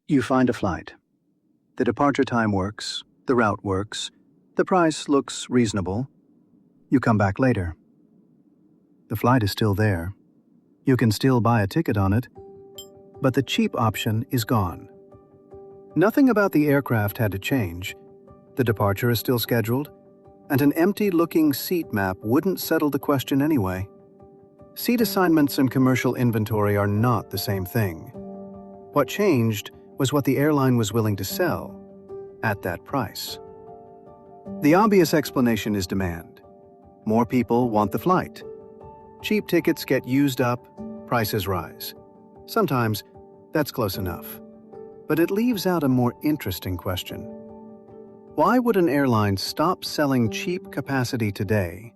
You find a flight. The departure time works, the route works, the price looks reasonable. You come back later. The flight is still there. You can still buy a ticket on it, but the cheap option is gone. Nothing about the aircraft had to change. The departure is still scheduled, and an empty-looking seat map wouldn't settle the question anyway. Seat assignments and commercial inventory are not the same thing. What changed was what the airline was willing to sell at that price. The obvious explanation is demand. More people want the flight. Cheap tickets get used up, prices rise. Sometimes that's close enough. But it leaves out a more interesting question. Why would an airline stop selling cheap capacity today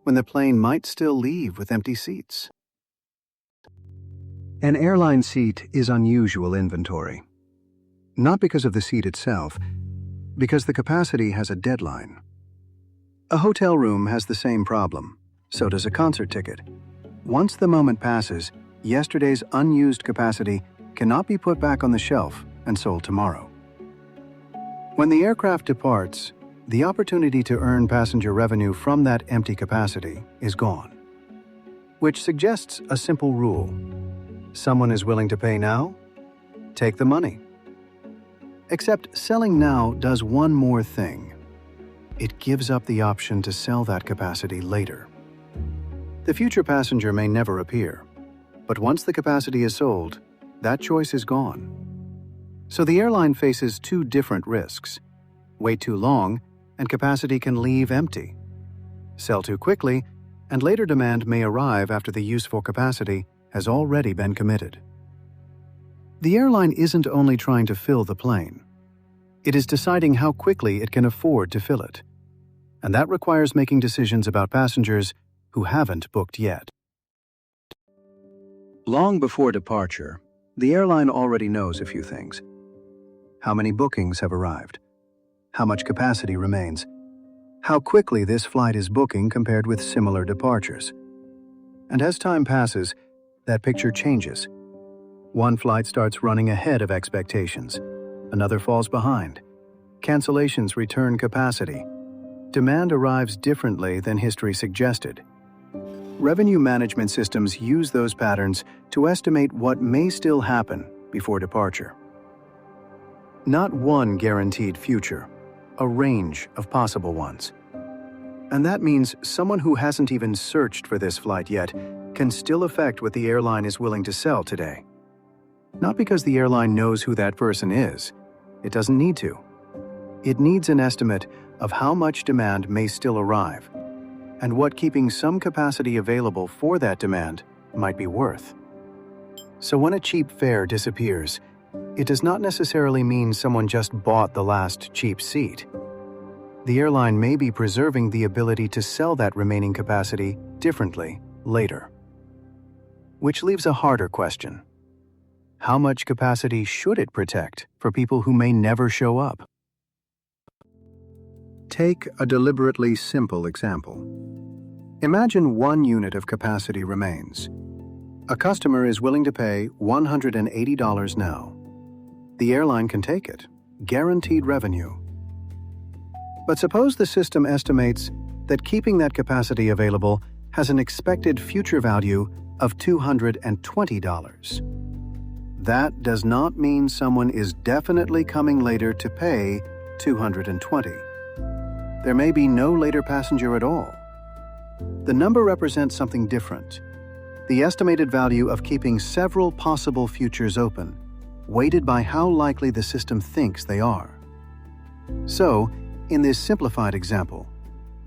when the plane might still leave with empty seats? An airline seat is unusual inventory. Not because of the seat itself, because the capacity has a deadline. A hotel room has the same problem. So does a concert ticket. Once the moment passes, yesterday's unused capacity cannot be put back on the shelf and sold tomorrow. When the aircraft departs, the opportunity to earn passenger revenue from that empty capacity is gone. Which suggests a simple rule. Someone is willing to pay now? Take the money. Except selling now does one more thing. It gives up the option to sell that capacity later. The future passenger may never appear, but once the capacity is sold, that choice is gone. So the airline faces two different risks. Wait too long, and capacity can leave empty. Sell too quickly, and later demand may arrive after the useful capacity has already been committed. The airline isn't only trying to fill the plane. It is deciding how quickly it can afford to fill it. And that requires making decisions about passengers who haven't booked yet. Long before departure, the airline already knows a few things. How many bookings have arrived? How much capacity remains? How quickly this flight is booking compared with similar departures? And as time passes, that picture changes. One flight starts running ahead of expectations. Another falls behind. Cancellations return capacity. Demand arrives differently than history suggested. Revenue management systems use those patterns to estimate what may still happen before departure. Not one guaranteed future, a range of possible ones. And that means someone who hasn't even searched for this flight yet can still affect what the airline is willing to sell today. Not because the airline knows who that person is. It doesn't need to. It needs an estimate of how much demand may still arrive, and what keeping some capacity available for that demand might be worth. So when a cheap fare disappears, it does not necessarily mean someone just bought the last cheap seat. The airline may be preserving the ability to sell that remaining capacity differently later. Which leaves a harder question. How much capacity should it protect for people who may never show up? Take a deliberately simple example. Imagine 1 unit of capacity remains. A customer is willing to pay $180 now. The airline can take it, guaranteed revenue. But suppose the system estimates that keeping that capacity available has an expected future value of $220. That does not mean someone is definitely coming later to pay $220. There may be no later passenger at all. The number represents something different. The estimated value of keeping several possible futures open, weighted by how likely the system thinks they are. So, in this simplified example,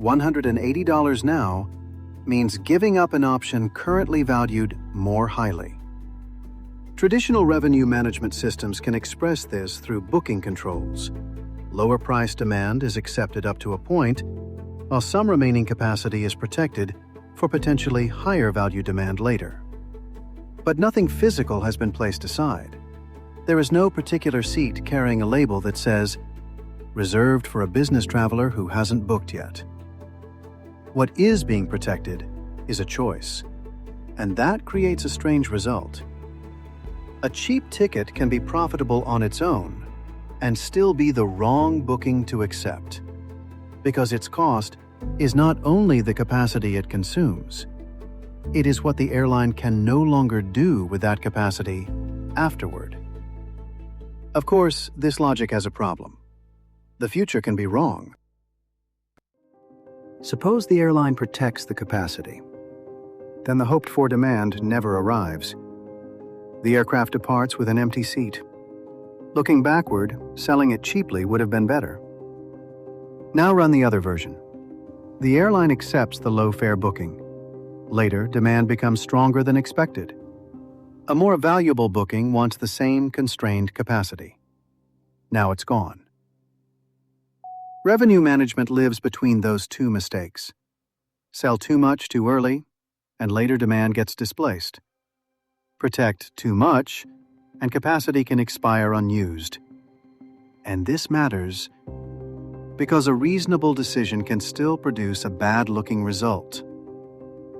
$180 now means giving up an option currently valued more highly. Traditional revenue management systems can express this through booking controls. Lower price demand is accepted up to a point, while some remaining capacity is protected for potentially higher value demand later. But nothing physical has been placed aside. There is no particular seat carrying a label that says, "Reserved for a business traveler who hasn't booked yet." What is being protected is a choice, and that creates a strange result. A cheap ticket can be profitable on its own and still be the wrong booking to accept, because its cost is not only the capacity it consumes, it is what the airline can no longer do with that capacity afterward. Of course, this logic has a problem. The future can be wrong. Suppose the airline protects the capacity. Then the hoped-for demand never arrives. The aircraft departs with an empty seat. Looking backward, selling it cheaply would have been better. Now run the other version. The airline accepts the low-fare booking. Later, demand becomes stronger than expected. A more valuable booking wants the same constrained capacity. Now it's gone. Revenue management lives between those two mistakes. Sell too much too early, and later demand gets displaced. Protect too much, and capacity can expire unused. And this matters because a reasonable decision can still produce a bad-looking result.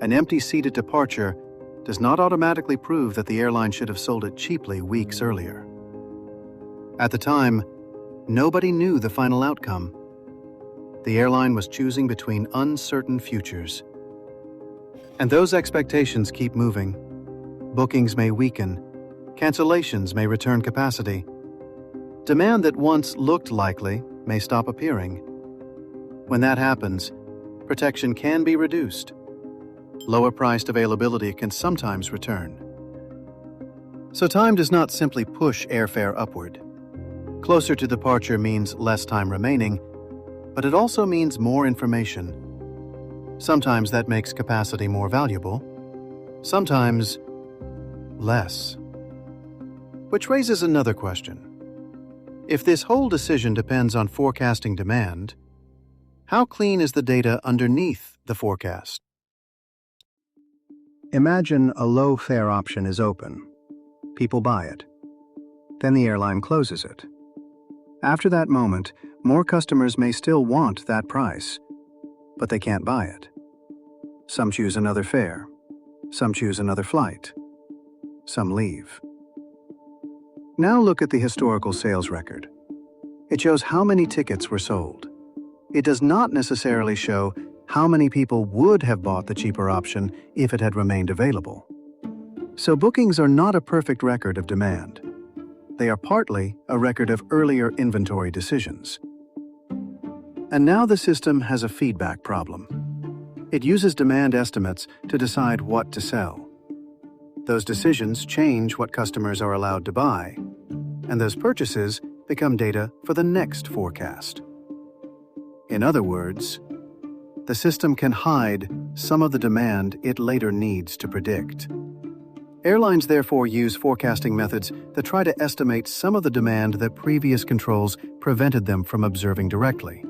An empty seat at departure does not automatically prove that the airline should have sold it cheaply weeks earlier. At the time, nobody knew the final outcome. The airline was choosing between uncertain futures. And those expectations keep moving. Bookings may weaken. Cancellations may return capacity. Demand that once looked likely may stop appearing. When that happens, protection can be reduced. Lower-priced availability can sometimes return. So time does not simply push airfare upward. Closer to departure means less time remaining, but it also means more information. Sometimes that makes capacity more valuable, sometimes less. Which raises another question. If this whole decision depends on forecasting demand, how clean is the data underneath the forecast? Imagine a low-fare option is open. People buy it. Then the airline closes it. After that moment, more customers may still want that price, but they can't buy it. Some choose another fare. Some choose another flight. Some leave. Now look at the historical sales record. It shows how many tickets were sold. It does not necessarily show how many people would have bought the cheaper option if it had remained available. So bookings are not a perfect record of demand. They are partly a record of earlier inventory decisions. And now the system has a feedback problem. It uses demand estimates to decide what to sell. Those decisions change what customers are allowed to buy, and those purchases become data for the next forecast. In other words, the system can hide some of the demand it later needs to predict. Airlines therefore use forecasting methods that try to estimate some of the demand that previous controls prevented them from observing directly.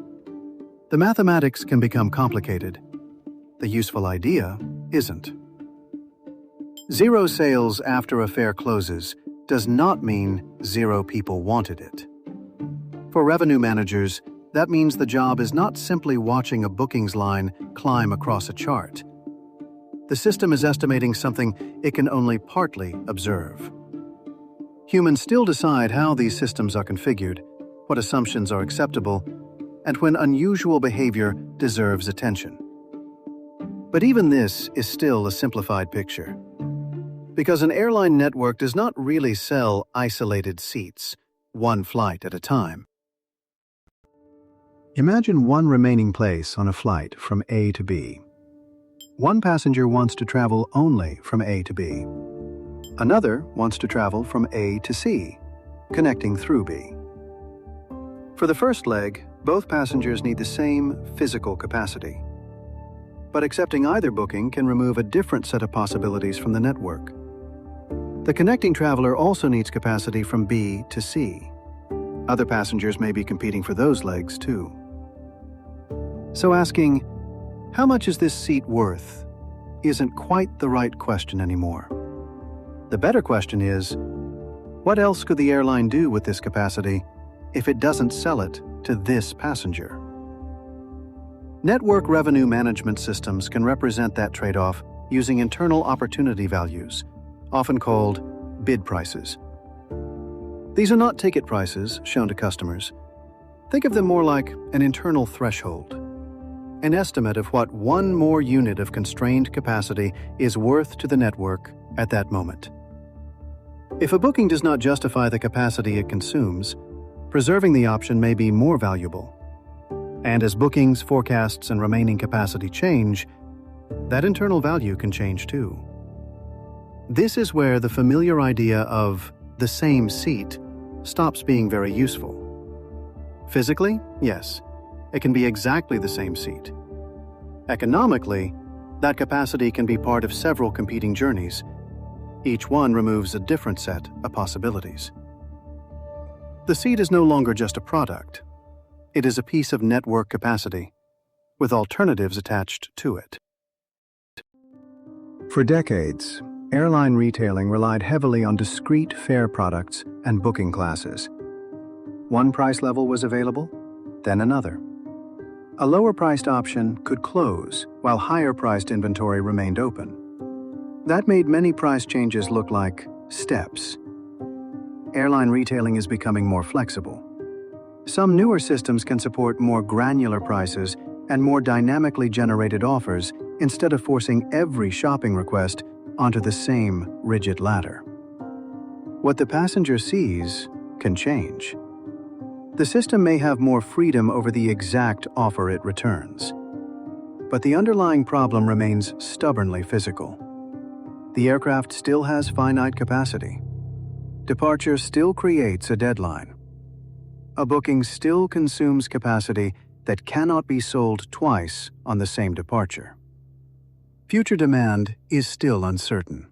The mathematics can become complicated. The useful idea isn't. Zero sales after a fare closes does not mean zero people wanted it. For revenue managers, that means the job is not simply watching a bookings line climb across a chart. The system is estimating something it can only partly observe. Humans still decide how these systems are configured, what assumptions are acceptable, and when unusual behavior deserves attention. But even this is still a simplified picture. Because an airline network does not really sell isolated seats, one flight at a time. Imagine one remaining place on a flight from A to B. One passenger wants to travel only from A to B. Another wants to travel from A to C, connecting through B. For the first leg, both passengers need the same physical capacity. But accepting either booking can remove a different set of possibilities from the network. The connecting traveler also needs capacity from B to C. Other passengers may be competing for those legs too. So asking, "How much is this seat worth?" isn't quite the right question anymore. The better question is, what else could the airline do with this capacity if it doesn't sell it to this passenger? Network revenue management systems can represent that trade-off using internal opportunity values, often called bid prices. These are not ticket prices shown to customers. Think of them more like an internal threshold, an estimate of what one more unit of constrained capacity is worth to the network at that moment. If a booking does not justify the capacity it consumes, preserving the option may be more valuable. And as bookings, forecasts, and remaining capacity change, that internal value can change too. This is where the familiar idea of the same seat stops being very useful. Physically, yes, it can be exactly the same seat. Economically, that capacity can be part of several competing journeys. Each one removes a different set of possibilities. The seat is no longer just a product. It is a piece of network capacity, with alternatives attached to it. For decades, airline retailing relied heavily on discrete fare products and booking classes. One price level was available, then another. A lower-priced option could close while higher-priced inventory remained open. That made many price changes look like steps. Airline retailing is becoming more flexible. Some newer systems can support more granular prices and more dynamically generated offers instead of forcing every shopping request onto the same rigid ladder. What the passenger sees can change. The system may have more freedom over the exact offer it returns. But the underlying problem remains stubbornly physical. The aircraft still has finite capacity. Departure still creates a deadline. A booking still consumes capacity that cannot be sold twice on the same departure. Future demand is still uncertain.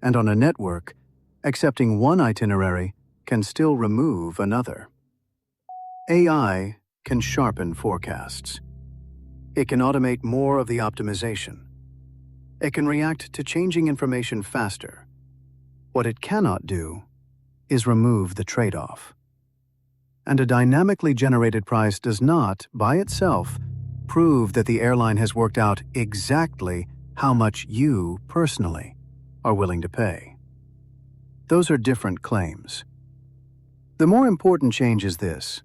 And on a network, accepting one itinerary can still remove another. AI can sharpen forecasts. It can automate more of the optimization. It can react to changing information faster. What it cannot do is remove the trade-off. And a dynamically generated price does not, by itself, prove that the airline has worked out exactly how much you, personally, are willing to pay. Those are different claims. The more important change is this.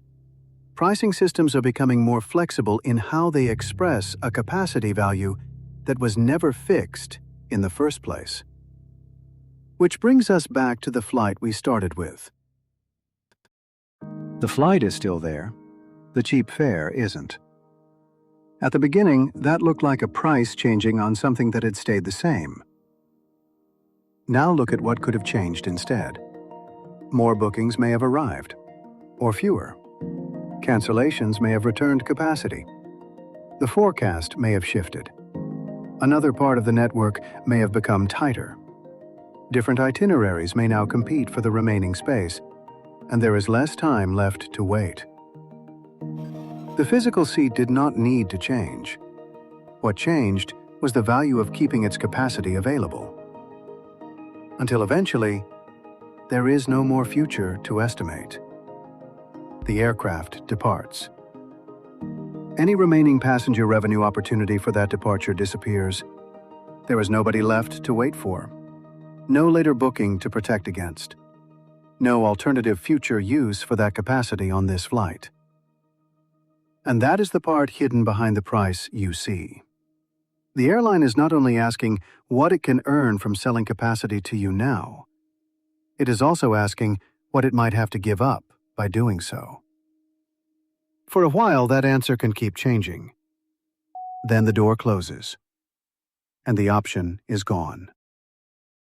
Pricing systems are becoming more flexible in how they express a capacity value that was never fixed in the first place. Which brings us back to the flight we started with. The flight is still there. The cheap fare isn't. At the beginning, that looked like a price changing on something that had stayed the same. Now look at what could have changed instead. More bookings may have arrived, or fewer. Cancellations may have returned capacity. The forecast may have shifted. Another part of the network may have become tighter. Different itineraries may now compete for the remaining space, and there is less time left to wait. The physical seat did not need to change. What changed was the value of keeping its capacity available. Until eventually, there is no more future to estimate. The aircraft departs. Any remaining passenger revenue opportunity for that departure disappears. There is nobody left to wait for. No later booking to protect against. No alternative future use for that capacity on this flight. And that is the part hidden behind the price you see. The airline is not only asking what it can earn from selling capacity to you now, it is also asking what it might have to give up by doing so. For a while, that answer can keep changing. Then the door closes, and the option is gone.